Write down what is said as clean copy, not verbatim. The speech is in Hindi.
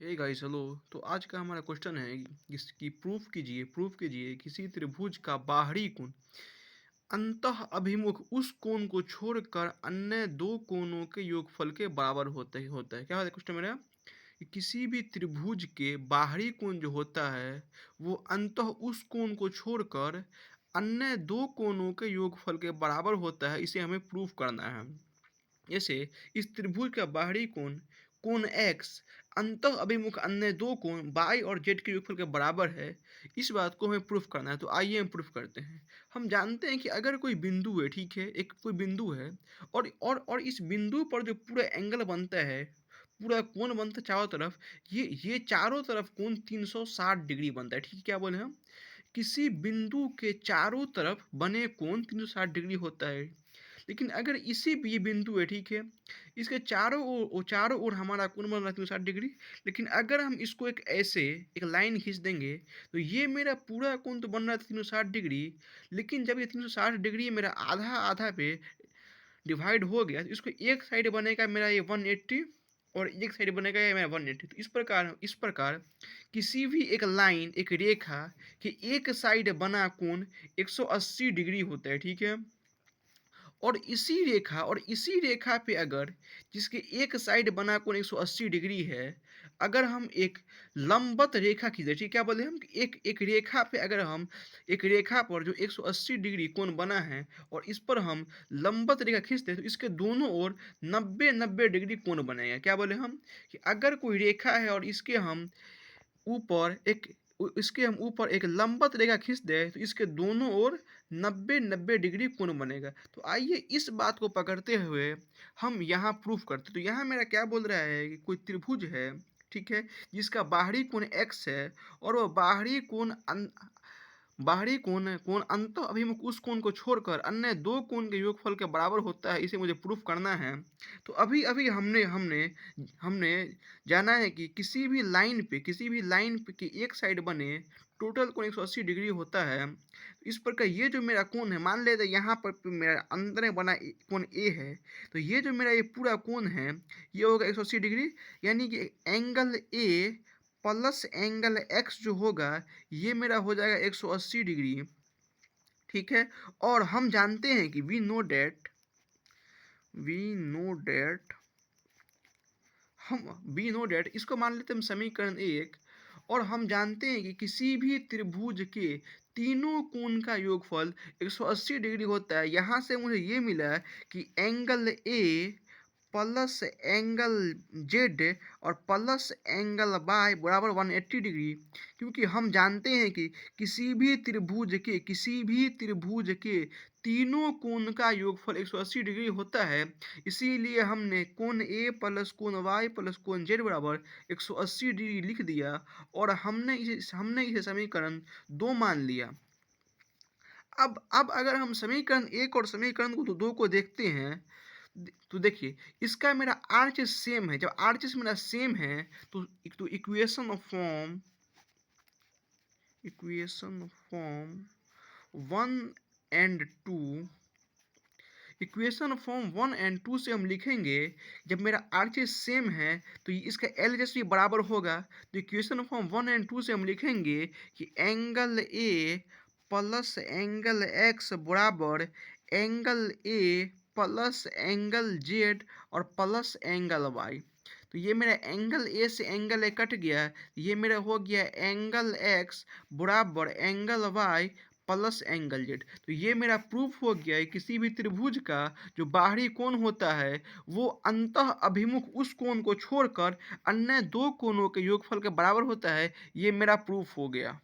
Hey guys hello. तो आज का हमारा क्वेश्चन है इसकी प्रूफ कीजिए किसी त्रिभुज का बाहरी कोण अंतः अभिमुख उस कोण को छोड़कर अन्य दो कोणों के योगफल के बराबर होता है। क्या है क्वेश्चन मेरा कि किसी भी त्रिभुज के बाहरी कोण जो होता है वो अंतः उस कोण को छोड़कर अन्य दो कोणों के योगफल के बराबर होता है। इसे हमें प्रूफ करना है। जैसे इस त्रिभुज का बाहरी कोण कोण एक्स अंतः अभिमुख अन्य दो कोण बाई और जेड के योगफल के बराबर है। इस बात को हमें प्रूफ करना है, तो आइए हम प्रूफ करते हैं। हम जानते हैं कि अगर कोई बिंदु है, ठीक है, एक कोई बिंदु है और इस बिंदु पर जो पूरा एंगल बनता है, पूरा कोण बनता है चारों तरफ, ये चारों तरफ कोण 360 डिग्री बनता है। ठीक है, क्या बोले हम? किसी बिंदु के चारों तरफ बने कोण 360 डिग्री होता है। लेकिन अगर इसी भी ये बिंदु है, ठीक है, इसके चारों ओर हमारा कोण बन रहा है 360 डिग्री। लेकिन अगर हम इसको एक लाइन खींच देंगे तो ये मेरा पूरा कोण तो बन रहा था 360 डिग्री। लेकिन जब ये 360 डिग्री मेरा आधा आधा पे डिवाइड हो गया तो इसको एक साइड बनेगा मेरा ये 180 और एक साइड बनेगा ये मेरा 180। तो इस प्रकार किसी भी एक लाइन, एक रेखा के एक साइड बना कोण 180 डिग्री होता है। ठीक है, और इसी रेखा पे अगर जिसके एक साइड बना कोण 180 डिग्री है, अगर हम एक लंबवत रेखा खींचे, ठीक है, क्या बोले हम कि एक एक रेखा पे अगर हम एक रेखा पर जो 180 डिग्री कोण बना है और इस पर हम लंबवत रेखा खींचते हैं तो इसके दोनों ओर 90-90 डिग्री कोण बनेगा। क्या बोले हम कि अगर कोई रेखा है और ऊपर एक इसके हम ऊपर एक लंबवत रेखा खींच दें तो इसके दोनों ओर 90-90 डिग्री कोण बनेगा। तो आइए इस बात को पकड़ते हुए हम यहाँ प्रूफ करते। तो यहाँ मेरा क्या बोल रहा है कि कोई त्रिभुज है, ठीक है, जिसका बाहरी कोण x है और वो बाहरी कोण कोण अंतः अभिमुख उस कोण को छोड़कर अन्य दो कोण के योगफल के बराबर होता है। इसे मुझे प्रूफ करना है। तो अभी अभी हमने हमने हमने जाना है कि किसी भी लाइन पे की एक साइड बने टोटल कोण 180 डिग्री होता है। इस प्रकार ये जो मेरा कोण है, मान लेते हैं यहाँ पर मेरा अंदर में बना कोण ए है, तो ये जो मेरा ये पूरा कोण है ये होगा 180 डिग्री। यानी कि angle A plus angle x जो होगा ये मेरा हो जाएगा 180 डिग्री। ठीक है, और हम जानते हैं कि वी नो डेट इसको मान लेते हैं हम समीकरण एक। और हम जानते हैं कि किसी भी त्रिभुज के तीनों कोण का योगफल 180 डिग्री होता है। यहाँ से मुझे ये मिला कि angle A plus angle Z और प्लस एंगल वाई बराबर 180 डिग्री। क्योंकि हम जानते हैं कि किसी भी त्रिभुज के तीनों कोण का योगफल 180 डिग्री होता है। इसीलिए हमने कोण ए प्लस कोण वाई प्लस कोण जेड बराबर 180 डिग्री लिख दिया और हमने इसे समीकरण 2 मान लिया। अब अगर हम समीकरण एक और समीकरण को दो को देखते हैं तो देखिए इसका मेरा आरएचएस सेम है। जब आरएचएस मेरा सेम है तो equation form 1 and 2 equation form 1 and 2 से हम लिखेंगे। जब मेरा आरएचएस सेम है तो इसका एलएचएस भी बराबर होगा। तो इक्वेशन फॉर्म 1 एंड 2 से हम लिखेंगे कि angle A plus angle X बराबर angle A plus angle Z और प्लस एंगल वाई। तो ये मेरा एंगल ए से एंगल ए कट गया, ये मेरा हो गया एंगल एक्स बराबर angle Y plus angle Z. तो ये मेरा प्रूफ हो गया है किसी भी त्रिभुज का जो बाहरी कोण होता है वो अंतः अभिमुख उस कोण को छोड़कर अन्य दो कोणों के योगफल के बराबर होता है। ये मेरा प्रूफ हो गया।